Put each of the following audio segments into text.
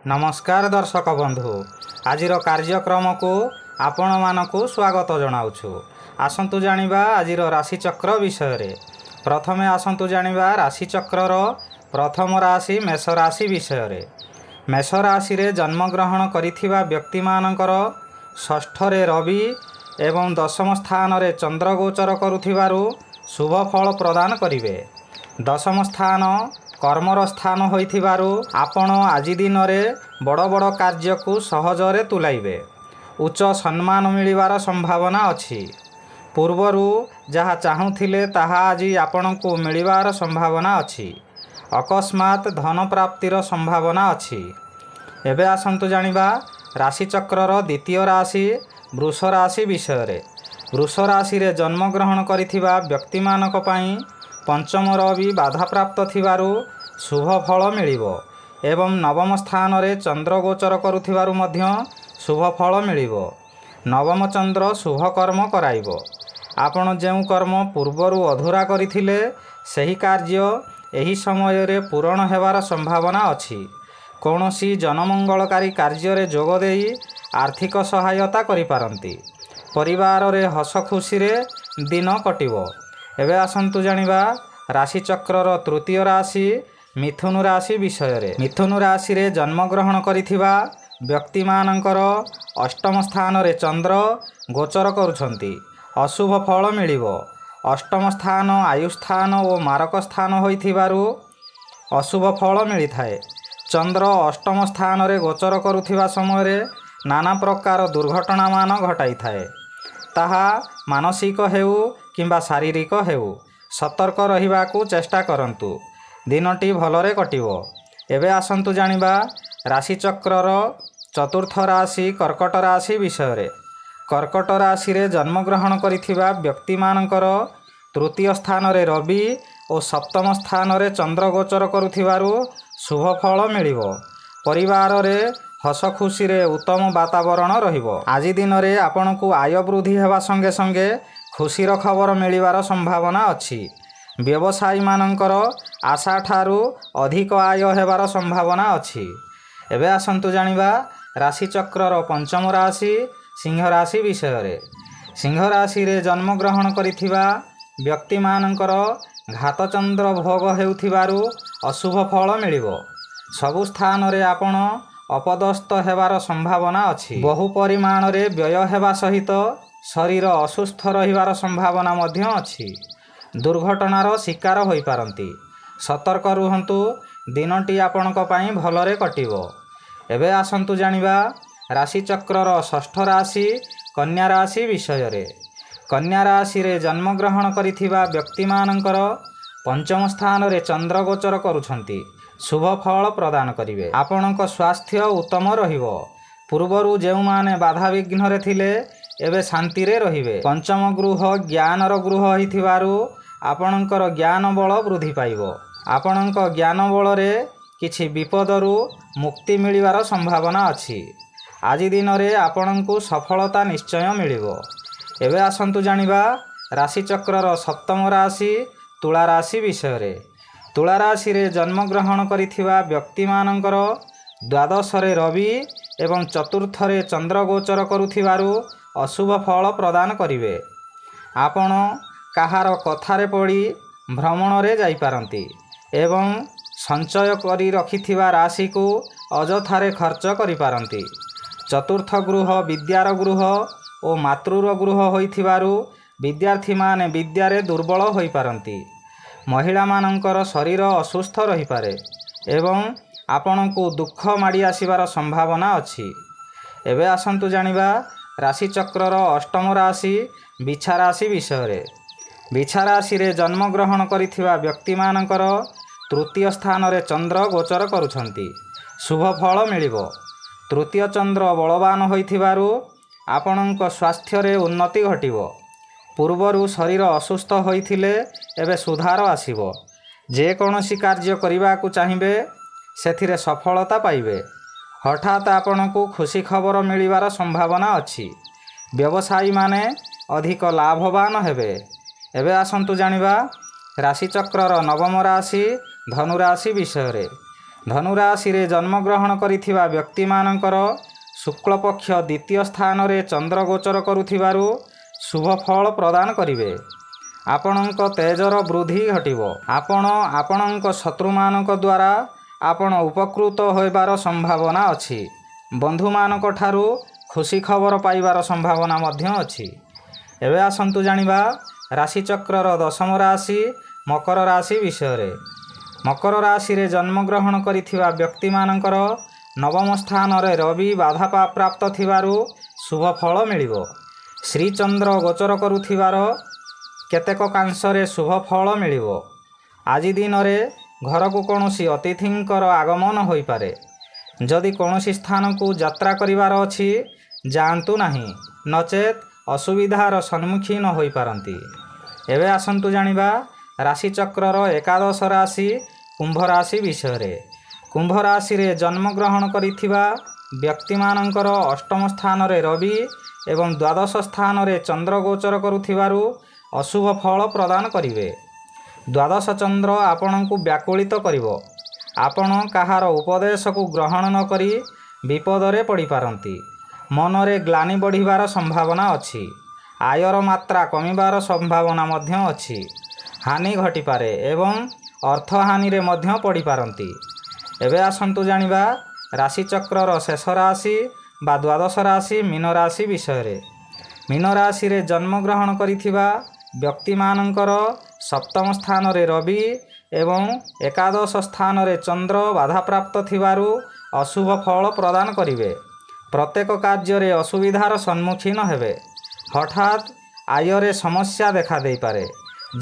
नमस्कार दर्शक बंधु आजिर कार्यक्रम को आपण मानकु स्वागत जनाउछु। आसंतु जानिबा आजिर राशिचक्र विषय रे। प्रथमे आसंतु जानिबा राशिचक्रर प्रथम राशि मेष राशि विषय रे। मेष राशि रे जन्म ग्रहण करिथिबा व्यक्ति मानकर षष्ठ रे रवि एवं दशम स्थान रे चंद्र गोचर करुथिबारु शुभ फल प्रदान करिवे। दशम स्थान कर्मर स्थान होइथिबारु आपण आजि दिन रे बड़ बड़ कार्य को सहजरे तुलाइबे। उच्च सम्मान मिलिबार संभावना अछि। पूर्वरु जहा चाहुथिले ताहा आजि आपणको मिलिबार संभावना अछि। अकस्मात धन प्राप्तिर संभावना अछि। एबे आसंतु जानिबा राशिचक्रर द्वितीय राशि वृष राशि विषय रे। वृष राशि रे जन्म ग्रहण करिथिबा व्यक्ति मानक पई पंचम रवि बाधा प्राप्त थिबारु शुभ फल मिलिबो एवं नवम स्थान रे चंद्र गोचर करुथिबारु मध्य शुभ फल मिलिबो। नवम चंद्र शुभ कर्म कराइबो। आपण जेउ कर्म पूर्वरु अधूरा करिथिले सही कार्य एही समय रे पूर्ण हेबार संभावना अछि। कोनोसी जनमंगलकारी कार्य रे जोग देई आर्थिक सहायता करि पारंती। परिवार रे हस खुशी रे दिन कटिबो। एबे आसंतु जानिबा राशिचक्रर तृतीय राशि मिथुन राशि विषय रे। मिथुन राशि रे जन्म ग्रहण करिथिबा व्यक्ति मानकर अष्टम स्थान रे चंद्र गोचर करुछंती। अशुभ फल मिलिबो। अष्टम स्थान आयु स्थान और मारक स्थान होइथिबारु अशुभ फल मिलिथाए। चंद्र अष्टम स्थान रे गोचर करुथिबा समय रे नाना प्रकार दुर्घटना मान घटाई थाए। ताहा मानसिक हेउ किंबा शारीरिक हेउ सतर्क रहिबाकू चेष्टा करंतु। दिनटी भलरे कटिबो। एबे आसंतु जानिबा राशिचक्रर चतुर्थ राशि कर्कट राशि विषय रे। कर्कट राशि रे जन्म ग्रहण करिथिबा व्यक्ति मानकर तृतीय स्थान रे रवि और सप्तम स्थान रे चंद्र गोचर करुथिबारु शुभ फल मिलिबो। परिवार रे हस खुशी रे उत्तम वातावरण रहिबो। आजि दिन रे आपनकु आय वृद्धि हेबा संगे संगे खुशीर खबर मिलिबार संभावना अछि। व्यवसायी मानकर आशा ठारू अधिक आय हेबार संभावना अछि। एबे आसंतु जानिबा राशिचक्रर पंचम राशि सिंह राशि विषय रे। सिंह राशि रे जन्म ग्रहण करिथिबा व्यक्ति मानकर घातचंद्र भोग हेउथिबारु अशुभ फल मिलिबो। सबु स्थान रे आपण अपदस्थ हेबार संभावना अछि। बहु परिमाण रे व्यय हेबा सहित शरीर असुस्थ रहिबार संभावना मध्य अछि। दुर्घटनार शिकार होई पारंती। सतर्क रुहंतु। दिनटी आपणक पई भलरे कटिबो। एबे आसंतु जानिबा राशिचक्रर षष्ठ राशि कन्या राशि विषय रे। कन्या राशि रे जन्म ग्रहण करिथिबा व्यक्ति मानकर पंचम स्थान रे चंद्र गोचर करुछंती। शुभ फल प्रदान करिवे। आपणक स्वास्थ्य उत्तम रहिबो। पूर्वरु जेउ माने बाधा विघ्न रे थिले एबे शांति रे रहिबे। पंचम गृह ज्ञानर गृह हिथिबारु आपणकर ज्ञान बल वृद्धि पाइबो। आपणक ज्ञान बल रे किछि विपदरु मुक्ति मिलिबार संभावना अछि। आजि दिन रे आपणकु सफलता निश्चय मिलिबो। एबे आसंतु जानिबा राशिचक्रर सप्तम राशि तुला राशि विषय रे। तुला राशि रे जन्म ग्रहण करिथिबा व्यक्ति मानकर द्वादश रे रवि एवं चतुर्थ रे चंद्र गोचर करुथिबारु अशुभ फल प्रदान करिवे। आपण काहार कथारे पड़ी भ्रमण रे जाई पारंती एवं संचय करी रखिथिबा राशि को अजथारे खर्च करि पारंती। चतुर्थ गृह विद्यार गृह और मातृर गृह होइथिबारु विद्यार्थी माने विद्यारे दुर्बल होई पारंती। महिला मानकर शरीर असुस्थ रही पारे एवं आपणकु दुख माड़ी आसिबार संभावना अछि। एबे आसंतु जानिबा राशिचक्रर अष्टम राशि बिछा राशि विषय रे। बिछा राशि रे जन्म ग्रहण करिथिबा व्यक्ति मानकर तृतीय स्थान रे चंद्र गोचर करुछंती। शुभ फल मिलिबो। तृतीय चंद्र बलवान होइथिबारु आपणक स्वास्थ्य रे उन्नति घटिबो। पूर्वरु शरीर असुस्थ होइथिले एबे सुधार आसिबो। जे कोनोसी कार्य करिबाकू चाहिबे सेथिरे सफलता पाइबे। हठात आपणकू खुशी खबर मिलिबार संभावना अछि। व्यवसायी माने अधिक लाभवान हेबे। एबे आसंतु जानिबा राशिचक्रर नवम राशि धनु राशि विषय रे। ଧନୁରାଶିରେ ଜନ୍ମଗ୍ରହଣ କରିଥିବା ବ୍ୟକ୍ତିମାନଙ୍କର ଶୁକ୍ଳପକ୍ଷ ଦ୍ୱିତୀୟ ସ୍ଥାନରେ ଚନ୍ଦ୍ର ଗୋଚର କରୁଥିବାରୁ ଶୁଭ ଫଳ ପ୍ରଦାନ କରିବେ। ଆପଣଙ୍କ ତେଜର ବୃଦ୍ଧି ଘଟିବ। ଆପଣ ଆପଣଙ୍କ ଶତ୍ରୁମାନଙ୍କ ଦ୍ୱାରା ଆପଣ ଉପକୃତ ହେବାର ସମ୍ଭାବନା ଅଛି। ବନ୍ଧୁମାନଙ୍କ ଠାରୁ ଖୁସି ଖବର ପାଇବାର ସମ୍ଭାବନା ମଧ୍ୟ ଅଛି। ଏବେ ଆସନ୍ତୁ ଜାଣିବା ରାଶିଚକ୍ରର ଦଶମ ରାଶି ମକର ରାଶି ବିଷୟରେ। ମକର ରାଶିରେ ଜନ୍ମଗ୍ରହଣ କରିଥିବା ବ୍ୟକ୍ତିମାନଙ୍କର ନବମ ସ୍ଥାନରେ ରବି ବାଧା ପ୍ରାପ୍ତ ଥିବାରୁ ଶୁଭ ଫଳ ମିଳିବ। ଶ୍ରୀଚନ୍ଦ୍ର ଗୋଚର କରୁଥିବାର କେତେକ କାଂଶରେ ଶୁଭ ଫଳ ମିଳିବ। ଆଜି ଦିନରେ ଘରକୁ କୌଣସି ଅତିଥିଙ୍କର ଆଗମନ ହୋଇପାରେ। ଯଦି କୌଣସି ସ୍ଥାନକୁ ଯାତ୍ରା କରିବାର ଅଛି ଯାଆନ୍ତୁ ନାହିଁ, ନଚେତ୍ ଅସୁବିଧାର ସମ୍ମୁଖୀନ ହୋଇପାରନ୍ତି। ଏବେ ଆସନ୍ତୁ ଜାଣିବା ରାଶିଚକ୍ରର ଏକାଦଶ ରାଶି କୁମ୍ଭ ରାଶି ବିଷୟରେ। କୁମ୍ଭ ରାଶିରେ ଜନ୍ମଗ୍ରହଣ କରିଥିବା ବ୍ୟକ୍ତିମାନଙ୍କର ଅଷ୍ଟମ ସ୍ଥାନରେ ରବି ଏବଂ ଦ୍ୱାଦଶ ସ୍ଥାନରେ ଚନ୍ଦ୍ର ଗୋଚର କରୁଥିବାରୁ ଅଶୁଭ ଫଳ ପ୍ରଦାନ କରିବେ। ଦ୍ୱାଦଶ ଚନ୍ଦ୍ର ଆପଣଙ୍କୁ ବ୍ୟାକୁଳିତ କରିବ। ଆପଣ କାହାର ଉପଦେଶକୁ ଗ୍ରହଣ ନ କରି ବିପଦରେ ପଡ଼ିପାରନ୍ତି। ମନରେ ଗ୍ଲାନି ବଢ଼ିବାର ସମ୍ଭାବନା ଅଛି। ଆୟର ମାତ୍ରା କମିବାର ସମ୍ଭାବନା ମଧ୍ୟ ଅଛି। ହାନି ଘଟିପାରେ ଏବଂ ଅର୍ଥହାନିରେ ମଧ୍ୟ ପଡ଼ିପାରନ୍ତି। ଏବେ ଆସନ୍ତୁ ଜାଣିବା ରାଶିଚକ୍ରର ଶେଷ ରାଶି ବା ଦ୍ୱାଦଶ ରାଶି ମୀନ ରାଶି ବିଷୟରେ। ମୀନ ରାଶିରେ ଜନ୍ମଗ୍ରହଣ କରିଥିବା ବ୍ୟକ୍ତିମାନଙ୍କର ସପ୍ତମ ସ୍ଥାନରେ ରବି ଏବଂ ଏକାଦଶ ସ୍ଥାନରେ ଚନ୍ଦ୍ର ବାଧାପ୍ରାପ୍ତ ଥିବାରୁ ଅଶୁଭ ଫଳ ପ୍ରଦାନ କରିବେ। ପ୍ରତ୍ୟେକ କାର୍ଯ୍ୟରେ ଅସୁବିଧାର ସମ୍ମୁଖୀନ ହେବେ। ହଠାତ୍ ଆୟରେ ସମସ୍ୟା ଦେଖା ଦେଇପାରେ।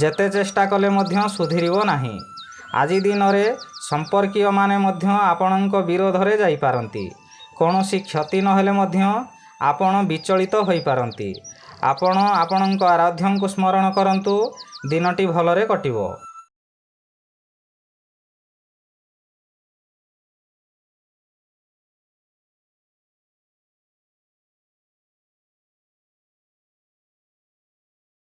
ଯେତେ ଚେଷ୍ଟା କଲେ ମଧ୍ୟ ସୁଧୁରିବ ନାହିଁ। ଆଜି ଦିନରେ ସମ୍ପର୍କୀୟମାନେ ମଧ୍ୟ ଆପଣଙ୍କ ବିରୋଧରେ ଯାଇପାରନ୍ତି। କୌଣସି କ୍ଷତି ନହେଲେ ମଧ୍ୟ ଆପଣ ବିଚଳିତ ହୋଇପାରନ୍ତି। ଆପଣ ଆପଣଙ୍କ ଆରାଧ୍ୟଙ୍କୁ ସ୍ମରଣ କରନ୍ତୁ। ଦିନଟି ଭଲରେ କଟିବ।